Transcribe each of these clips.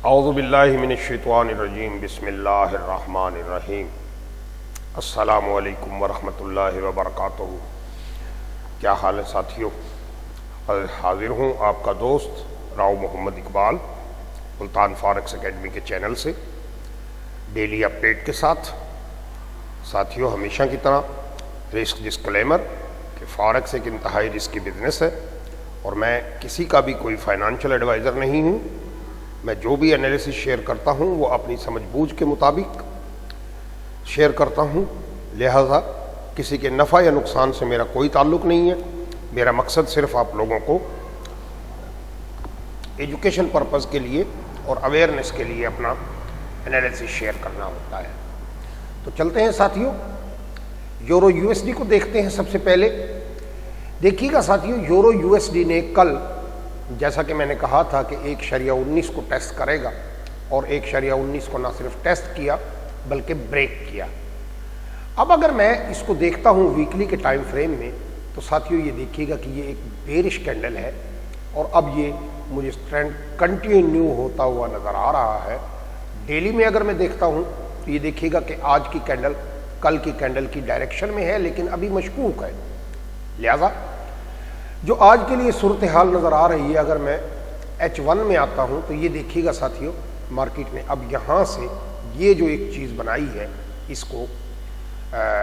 औज़ु बिल्लाहि मिनश्शैतानिर्रजीम बिस्मिल्लाहिर्रहमानिर्रहीम अस्सलामु अलैकुम वरहमतुल्लाहि वबरकातुहू। क्या हाल है साथियों? हाजिर हूँ आपका दोस्त राव मोहम्मद इकबाल मुल्तान फॉरेक्स एकेडमी के चैनल से डेली अपडेट के साथ। साथियों, हमेशा की तरह रिस्क डिस्क्लेमर कि फॉरेक्स एक इंतहाई रिस्की बिजनेस है और मैं किसी का भी कोई फाइनेंशियल एडवाइज़र नहीं हूँ। मैं जो भी एनालिसिस शेयर करता हूँ वो अपनी समझबूझ के मुताबिक शेयर करता हूँ, लिहाजा किसी के नफ़ा या नुकसान से मेरा कोई ताल्लुक़ नहीं है। मेरा मकसद सिर्फ आप लोगों को एजुकेशन पर्पज़ के लिए और अवेयरनेस के लिए अपना एनालिसिस शेयर करना होता है। तो चलते हैं साथियों, यूरो यूएसडी को देखते हैं। सबसे पहले देखिएगा साथियों, यूरो यूएसडी ने कल, जैसा कि मैंने कहा था कि 1.19 को टेस्ट करेगा, और 1.19 को ना सिर्फ टेस्ट किया बल्कि ब्रेक किया। अब अगर मैं इसको देखता हूँ वीकली के टाइम फ्रेम में, तो साथियों ये देखिएगा कि ये एक बेरिश कैंडल है और अब ये मुझे ट्रेंड कंटिन्यू होता हुआ नज़र आ रहा है। डेली में अगर मैं देखता हूँ तो ये देखिएगा कि आज की कैंडल कल की कैंडल की डायरेक्शन में है, लेकिन अभी मशकूक है। लिहाजा जो आज के लिए सूरत हाल नज़र आ रही है, अगर मैं H1 में आता हूँ तो ये देखिएगा साथियों, मार्केट ने अब यहाँ से ये जो एक चीज़ बनाई है इसको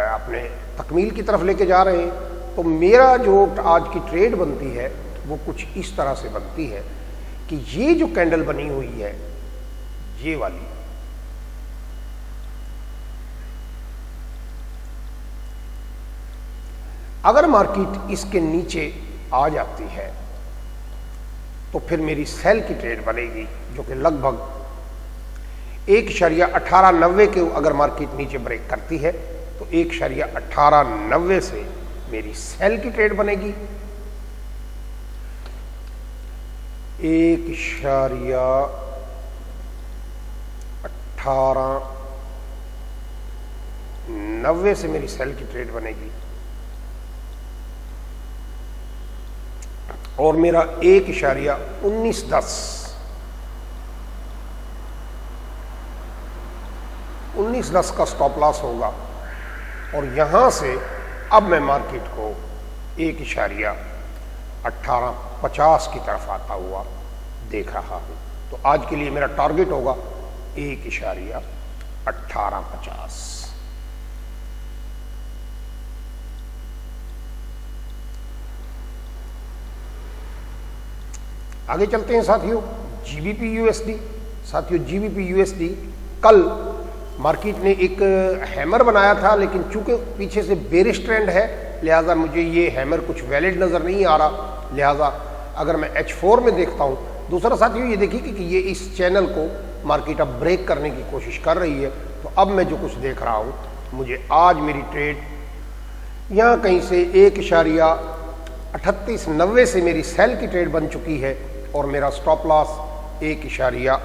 अपने तकमील की तरफ लेके जा रहे हैं। तो मेरा जो आज की ट्रेड बनती है वो कुछ इस तरह से बनती है कि ये जो कैंडल बनी हुई है ये वाली, अगर मार्केट इसके नीचे आ जाती है तो फिर मेरी सेल की ट्रेड बनेगी, जो कि लगभग 1.1890 के अगर मार्केट नीचे ब्रेक करती है तो 1.1890 से मेरी सेल की ट्रेड बनेगी। 1.1890 से मेरी सेल की ट्रेड बनेगी और मेरा 1.1910 का स्टॉप लॉस होगा। और यहां से अब मैं मार्केट को 1.1850 की तरफ आता हुआ देख रहा हूं। तो आज के लिए मेरा टारगेट होगा 1.1850। आगे चलते हैं साथियों, जीबीपी यूएसडी। साथियों, जीबीपी यूएसडी कल मार्केट ने एक हैमर बनाया था, लेकिन चूंकि पीछे से बेरिश ट्रेंड है लिहाजा मुझे ये हैमर कुछ वैलिड नज़र नहीं आ रहा। लिहाजा अगर मैं H4 में देखता हूँ, दूसरा साथियों ये देखिए कि ये इस चैनल को मार्केट अब ब्रेक करने की कोशिश कर रही है। तो अब मैं जो कुछ देख रहा हूँ, मुझे आज मेरी ट्रेड यहाँ कहीं से 1.3890 से मेरी सेल की ट्रेड बन चुकी है और मेरा स्टॉप लॉस 1.39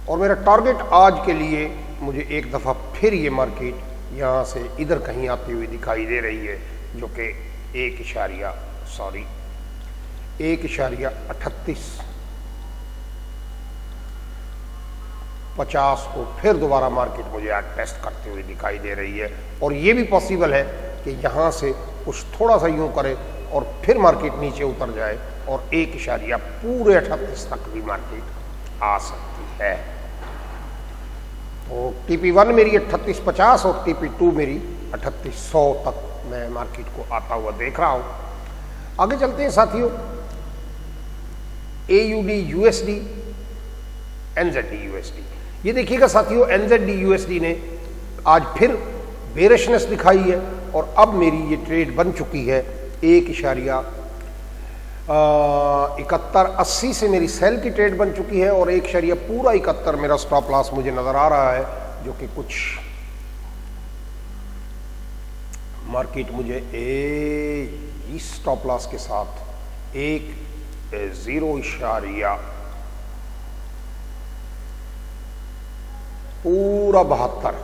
और मेरा टारगेट आज के लिए मुझे एक दफ़ा फिर ये मार्केट यहाँ से इधर कहीं आती हुई दिखाई दे रही है, जो कि 1.3850 को फिर दोबारा मार्केट मुझे आज टेस्ट करते हुए दिखाई दे रही है। और ये भी पॉसिबल है कि यहाँ से कुछ थोड़ा सा यूं करे और फिर मार्केट नीचे उतर जाए और 1.38 तक भी मार्केट आ सकती है। तो TP1 मेरी 3850 और TP2 मेरी 3800 तक मैं मार्केट को आता हुआ देख रहा हूँ। आगे चलते हैं साथियों, AUD USD, NZD USD। ये देखिएगा साथियों, NZD USD ने आज फिर बेरिशनेस दिखाई है और अब मेरी ये ट्रेड बन चुकी है 1.7180 से मेरी सेल की ट्रेड बन चुकी है और 1.71 मेरा स्टॉप लॉस मुझे नज़र आ रहा है, जो कि कुछ मार्केट मुझे इस स्टॉप लॉस के साथ 0 पूरा 72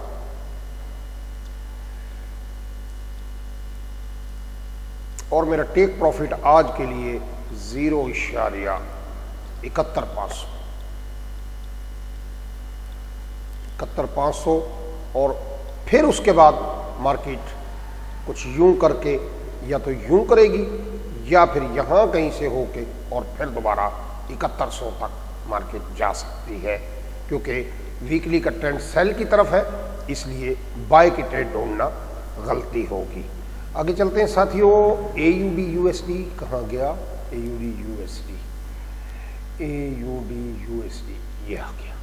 और मेरा टेक प्रॉफिट आज के लिए 0.71,500 और फिर उसके बाद मार्केट कुछ यूं करके या तो यूं करेगी या फिर यहां कहीं से होके और फिर दोबारा 7100 तक मार्केट जा सकती है, क्योंकि वीकली का ट्रेंड सेल की तरफ है, इसलिए बाय की ट्रेड ढूंढना गलती होगी। आगे चलते हैं साथियों। AUD USD कहाँ गया? AUD USD ये आ गया।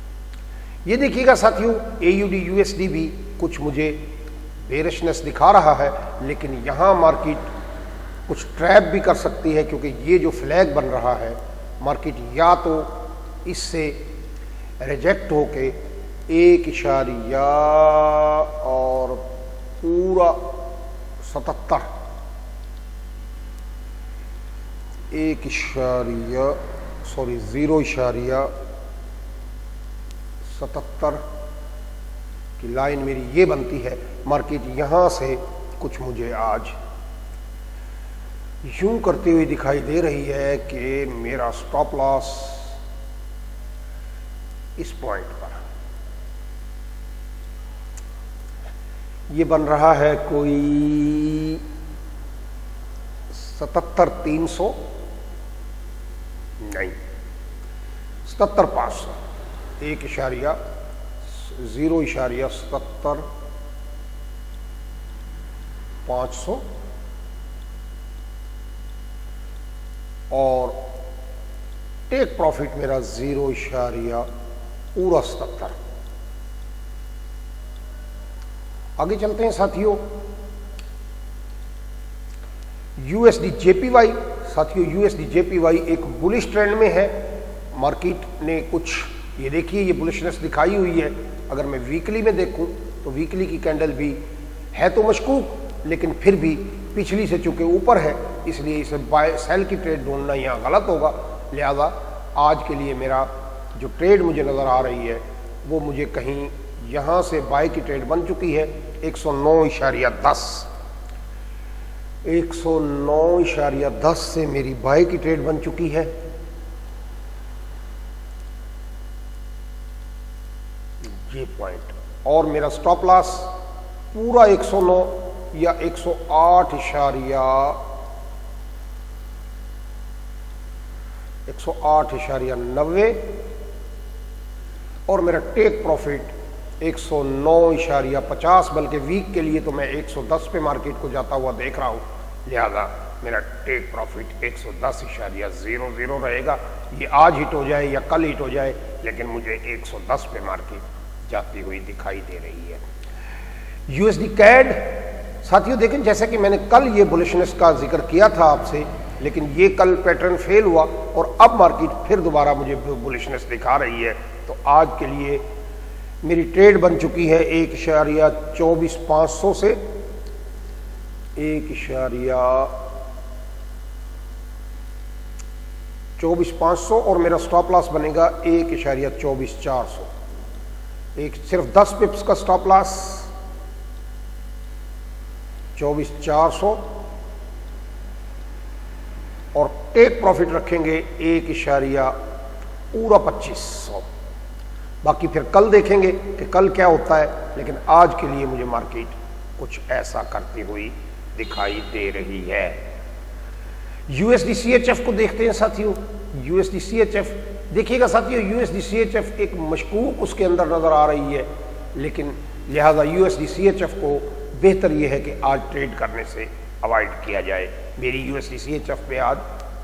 ये देखिएगा साथियों, AUD USD भी कुछ मुझे बेरिशनेस दिखा रहा है, लेकिन यहाँ मार्केट कुछ ट्रैप भी कर सकती है, क्योंकि ये जो फ्लैग बन रहा है मार्केट या तो इससे रिजेक्ट होके 1 और पूरा 77 0.77 की लाइन मेरी ये बनती है। मार्केट यहां से कुछ मुझे आज यूं करते हुए दिखाई दे रही है कि मेरा स्टॉप लॉस इस पॉइंट पर ये बन रहा है कोई 77,300 नहीं 77,500 1.0.77,500 और टेक प्रॉफिट मेरा 0.77। आगे चलते हैं साथियों। USD JPY साथियों, USD JPY एक बुलिश ट्रेंड में है। मार्केट ने कुछ ये देखिए ये बुलिशनेस दिखाई हुई है। अगर मैं वीकली में देखूं तो वीकली की कैंडल भी है तो मशकूक, लेकिन फिर भी पिछली से चूंकि ऊपर है, इसलिए इसे बाय सेल की ट्रेड ढूंढना यहाँ गलत होगा। लिहाजा आज के लिए मेरा जो ट्रेड मुझे नज़र आ रही है वो मुझे कहीं यहाँ से बाय की ट्रेड बन चुकी है 109.10 109.10 से मेरी बाय की ट्रेड बन चुकी है। ये पॉइंट और मेरा स्टॉप लॉस पूरा 109 या 108.90 और मेरा टेक प्रॉफिट 109.50, बल्कि वीक के लिए तो मैं 110 पे मार्केट को जाता हुआ देख रहा हूँ। लिहाजा मेरा टेक प्रॉफिट 110.00 रहेगा। ये आज हिट हो जाए या कल हिट हो जाए, लेकिन मुझे 110 पे मार्केट जाती हुई दिखाई दे रही है। USD CAD साथियों देखें, जैसे कि मैंने कल ये बुलिशनेस का जिक्र किया था आपसे, लेकिन ये कल पैटर्न फेल हुआ और अब मार्केट फिर दोबारा मुझे बुलिशनेस दिखा रही है। तो आज के लिए मेरी ट्रेड बन चुकी है 1.24,500 से 1.24,500 और मेरा स्टॉप लॉस बनेगा 1.24,400। एक सिर्फ 10 पिप्स का स्टॉप लॉस 24,400 और टेक प्रॉफिट रखेंगे 1.25। बाकी फिर कल देखेंगे कि कल क्या होता है, लेकिन आज के लिए मुझे मार्केट कुछ ऐसा करती हुई दिखाई दे रही है। USD CHF को देखते हैं साथियों। USD CHF देखिएगा साथियों, USD CHF एक मशकूक उसके अंदर नजर आ रही है, लेकिन लिहाजा USD CHF को बेहतर यह है कि आज ट्रेड करने से अवॉइड किया जाए। मेरी USD CHF पे आज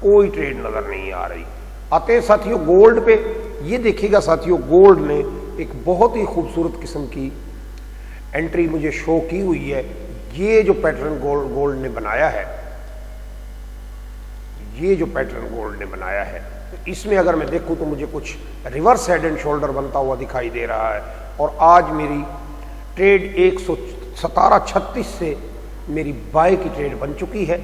कोई ट्रेड नजर नहीं आ रही। आते हैं साथियों गोल्ड पे। ये देखिएगा साथियों, गोल्ड ने एक बहुत ही खूबसूरत किस्म की एंट्री मुझे शो की हुई है। ये जो पैटर्न गोल्ड ने बनाया है, ये जो पैटर्न गोल्ड ने बनाया है, तो इसमें अगर मैं देखूं तो मुझे कुछ रिवर्स हेड एंड शोल्डर बनता हुआ दिखाई दे रहा है। और आज मेरी ट्रेड 117.36 से मेरी बाय की ट्रेड बन चुकी है।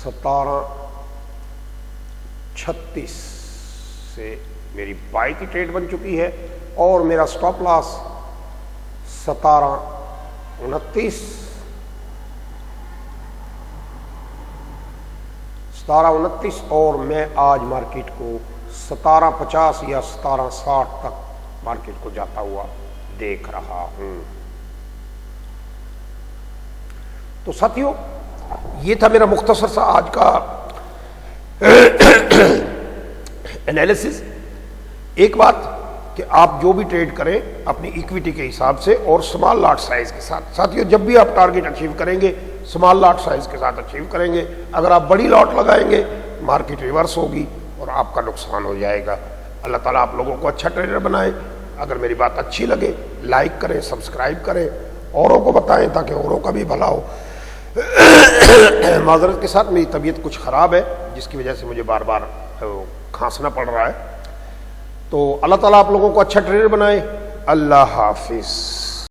1736 से मेरी बाई की ट्रेड बन चुकी है और मेरा स्टॉप लॉस 1729 और मैं आज मार्केट को 1750 या 1760 तक मार्केट को जाता हुआ देख रहा हूं। तो साथियों, ये था मेरा मुख्तसर सा आज का एनालिसिस। एक बात कि आप जो भी ट्रेड करें अपनी इक्विटी के हिसाब से और स्मॉल लॉट साइज के साथ। साथियों, जब भी आप टारगेट अचीव करेंगे स्मॉल लॉट साइज के साथ अचीव करेंगे। अगर आप बड़ी लॉट लगाएंगे मार्केट रिवर्स होगी और आपका नुकसान हो जाएगा। अल्लाह ताला आप लोगों को अच्छा ट्रेडर बनाए। अगर मेरी बात अच्छी लगे लाइक करें, सब्सक्राइब करें, औरों को बताएं ताकि औरों का भी भला हो। माजरत के साथ मेरी तबीयत कुछ ख़राब है जिसकी वजह से मुझे बार बार खांसना पड़ रहा है। तो अल्लाह ताला आप लोगों को अच्छा ट्रेडर बनाए। अल्लाह हाफिज़।